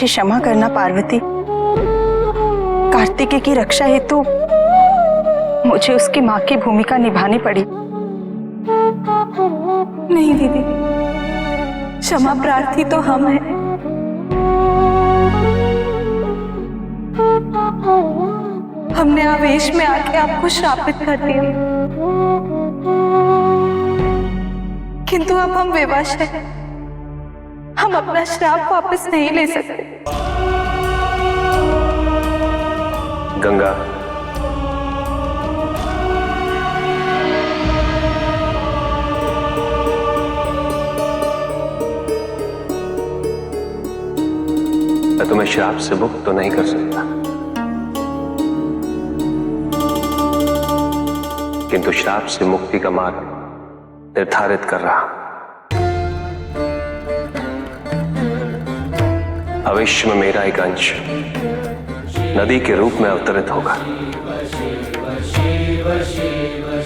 मुझे क्षमा करना पार्वती। कार्तिकेय की रक्षा हेतु मुझे उसकी मां की भूमिका निभानी पड़ी। नहीं दीदी, क्षमा प्रार्थी तो हम हैं। हमने आवेश में आके आपको श्रापित कर दिया, किंतु अब हम विवश हैं। हम अपना श्राप वापस नहीं ले सकते। गंगा, मैं तुम्हें श्राप से मुक्त तो नहीं कर सकता, किंतु श्राप से मुक्ति का मार्ग निर्धारित कर रहा। भविष्य में मेरा एक अंश नदी के रूप में अवतरित होगा।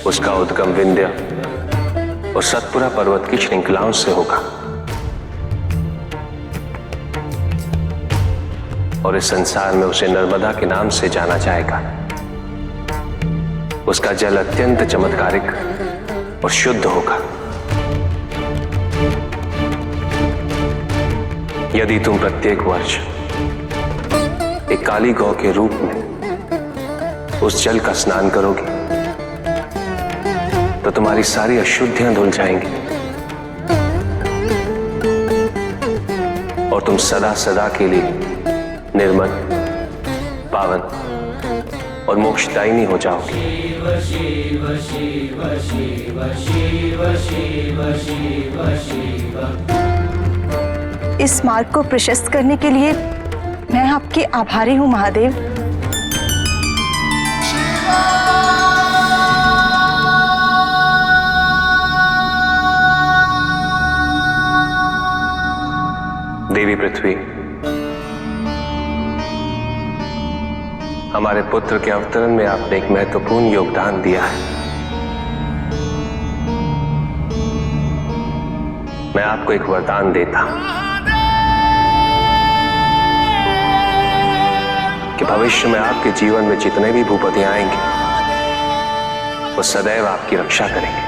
उसका उद्गम विंध्य और सतपुरा पर्वत की श्रृंखलाओं से होगा और इस संसार में उसे नर्मदा के नाम से जाना जाएगा। उसका जल अत्यंत चमत्कारिक और शुद्ध होगा। यदि तुम प्रत्येक वर्ष एक काली गौ के रूप में उस जल का स्नान करोगे तो तुम्हारी सारी अशुद्धियां धुल जाएंगी और तुम सदा सदा के लिए निर्मल, पावन और मोक्षदायिनी हो जाओगे। इस मार्ग को प्रशस्त करने के लिए मैं आपकी आभारी हूं महादेव। देवी पृथ्वी, हमारे पुत्र के अवतरण में आपने एक महत्वपूर्ण योगदान दिया है। मैं आपको एक वरदान देता हूं कि भविष्य में आपके जीवन में जितने भी भूपति आएंगे वो सदैव आपकी रक्षा करेंगे।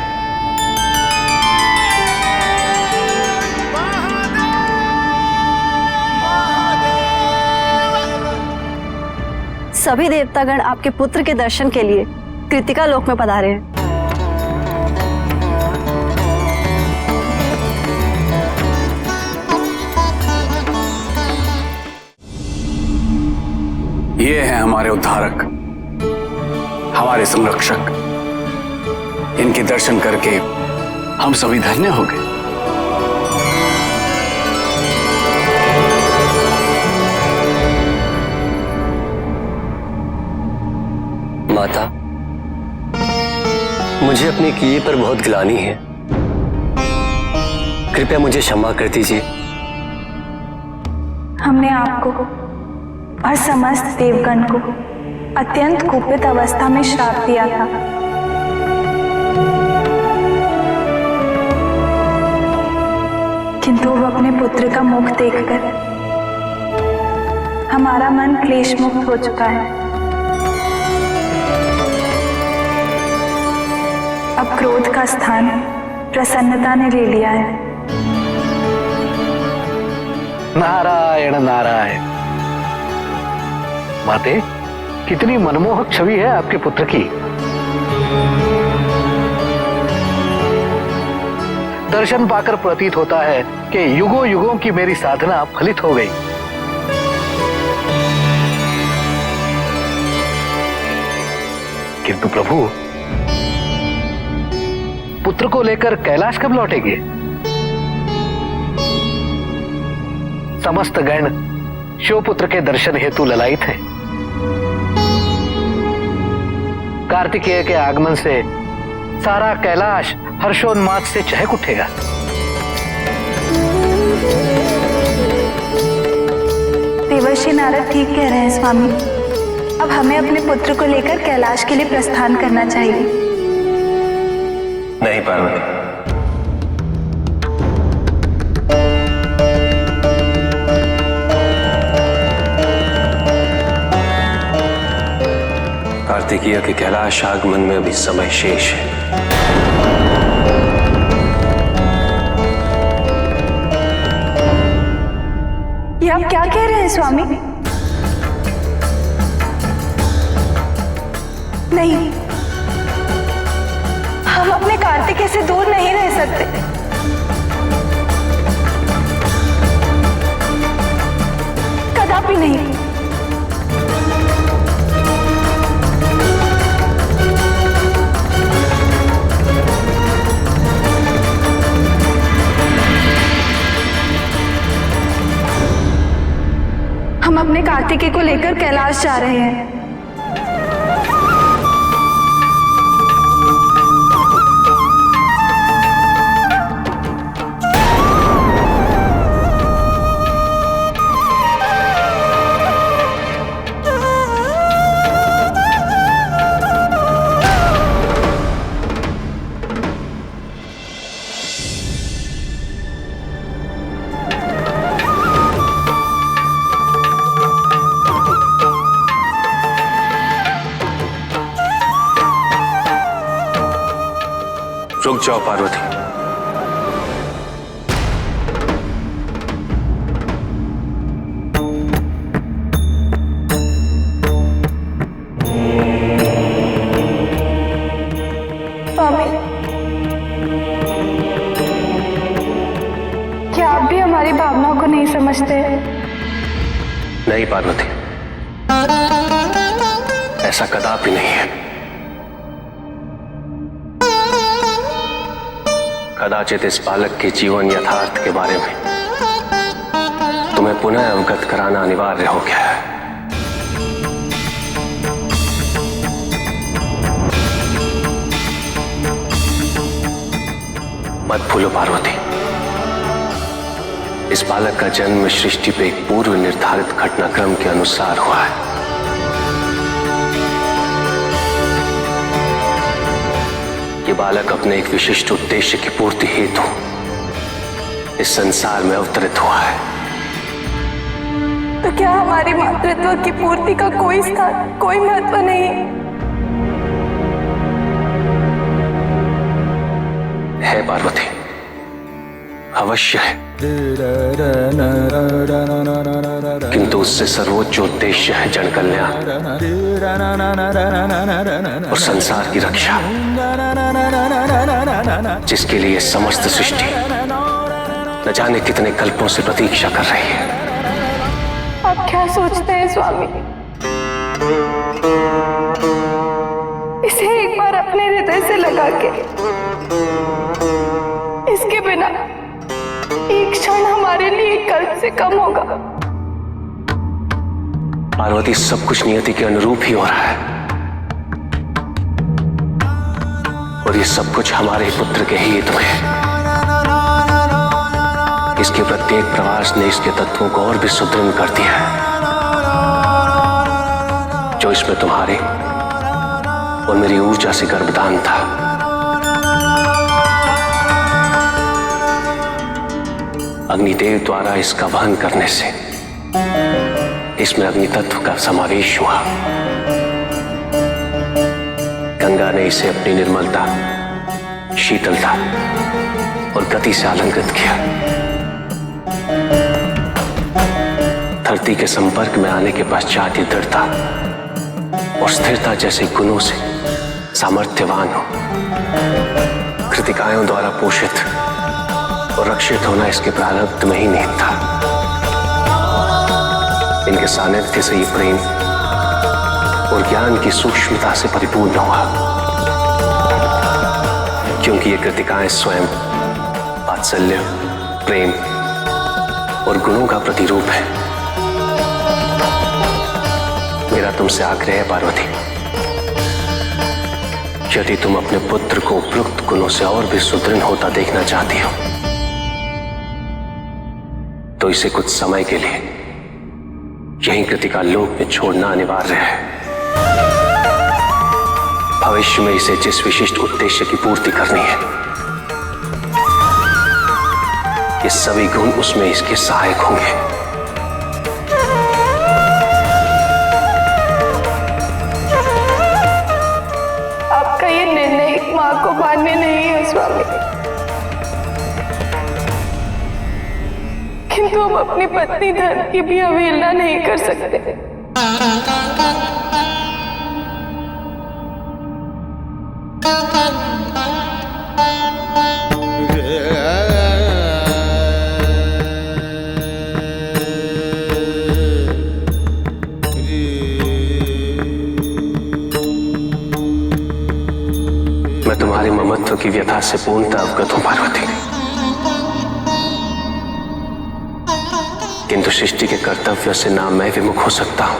सभी देवतागण आपके पुत्र के दर्शन के लिए कृतिका लोक में पधारे हैं। ये हैं हमारे उद्धारक, हमारे संरक्षक। इनके दर्शन करके हम सभी धन्य हो गए। माता, मुझे अपने किए पर बहुत ग्लानि है। कृपया मुझे क्षमा कर दीजिए। हमने आपको और समस्त देवगण को अत्यंत कुपित अवस्था में श्राप दिया था। किंतु अब अपने पुत्र का मुख देखकर हमारा मन क्लेश मुक्त हो चुका है। अब क्रोध का स्थान प्रसन्नता ने ले लिया है। नारायण नारायण। माते, कितनी मनमोहक छवि है आपके पुत्र की। दर्शन पाकर प्रतीत होता है कि युगों युगों की मेरी साधना फलित हो गई। किंतु प्रभु, पुत्र को लेकर कैलाश कब लौटेंगे? समस्त गण शिवपुत्र के दर्शन हेतु ललायित हैं। कार्तिकेय के आगमन से सारा कैलाश हर्षोन्माद से चहक उठेगा। देवर्षि नारद ठीक कह रहे हैं स्वामी। अब हमें अपने पुत्र को लेकर कैलाश के लिए प्रस्थान करना चाहिए। नहीं पार्वती, कार्तिकेय के कैलाश आगमन में अभी समय शेष है। ये आप क्या कह रहे हैं स्वामी? नहीं, हम अपने कार्तिकेय से दूर नहीं रह सकते। कदापि नहीं। हम अपने कार्तिकेय को लेकर कैलाश जा रहे हैं। रुक जाओ पार्वती। स्वामी, क्या आप भी हमारी भावनाओं को नहीं समझते? नहीं पार्वती, ऐसा कदापि नहीं है। कदाचित इस बालक के जीवन यथार्थ के बारे में तुम्हें पुनः अवगत कराना अनिवार्य हो गया है। मत भूलो पार्वती, इस बालक का जन्म सृष्टि पे एक पूर्व निर्धारित घटनाक्रम के अनुसार हुआ है। ये बालक अपने एक विशिष्ट उद्देश्य की पूर्ति हेतु इस संसार में अवतरित हुआ है। तो क्या हमारी मातृत्व की पूर्ति का कोई स्थान, कोई महत्व नहीं है पार्वती? अवश्य है, किंतु उससे सर्वोच्च उद्देश्य है जन कल्याण और संसार की रक्षा, जिसके लिए समस्त सृष्टि न जाने कितने कल्पों से प्रतीक्षा कर रही है। आप क्या सोचते हैं स्वामी? इसे एक बार अपने हृदय से लगा के, इसके बिना एक क्षण हमारे लिए कल्प से कम होगा। पार्वती, सब कुछ नियति के अनुरूप ही हो रहा है और ये सब कुछ हमारे पुत्र के ही हित में है। इसके प्रत्येक प्रवास ने इसके तत्वों को और भी सुदृढ़ कर दिया है, जो इसमें तुम्हारे और मेरी ऊर्जा से गर्भदान था। अग्निदेव द्वारा इसका वहन करने से इसमें अग्नि तत्व का समावेश हुआ। गंगा ने इसे अपनी निर्मलता, शीतलता और गति से अलंकृत किया। धरती के संपर्क में आने के पश्चात ये दृढ़ता और स्थिरता जैसे गुणों से सामर्थ्यवान हो। कृतिकायों द्वारा पोषित और रक्षित होना इसके प्रारब्ध में ही निहित था। इनके सानिध्य से ये प्रेम और ज्ञान की सूक्ष्मता से परिपूर्ण हुआ, क्योंकि ये कृतिकाएं स्वयं वात्सल्य, प्रेम और गुणों का प्रतिरूप है। मेरा तुमसे आग्रह है पार्वती, यदि तुम अपने पुत्र को उपयुक्त गुणों से और भी सुदृढ़ होता देखना चाहती हो तो इसे कुछ समय के लिए यहीं कृतिका लोक में छोड़ना अनिवार्य है। भविष्य में इसे जिस विशिष्ट उद्देश्य की पूर्ति करनी है, ये सभी गुण उसमें इसके सहायक होंगे। मान्य नहीं है स्वामी, किंतु हम अपनी पत्नी धर्म की भी अवहेलना नहीं कर सकते। मैं तुम्हारे ममत्व की व्यथा से पूर्णतः अवगत हूं पार्वती, किंतु सृष्टि के कर्तव्य से ना मैं विमुख हो सकता हूं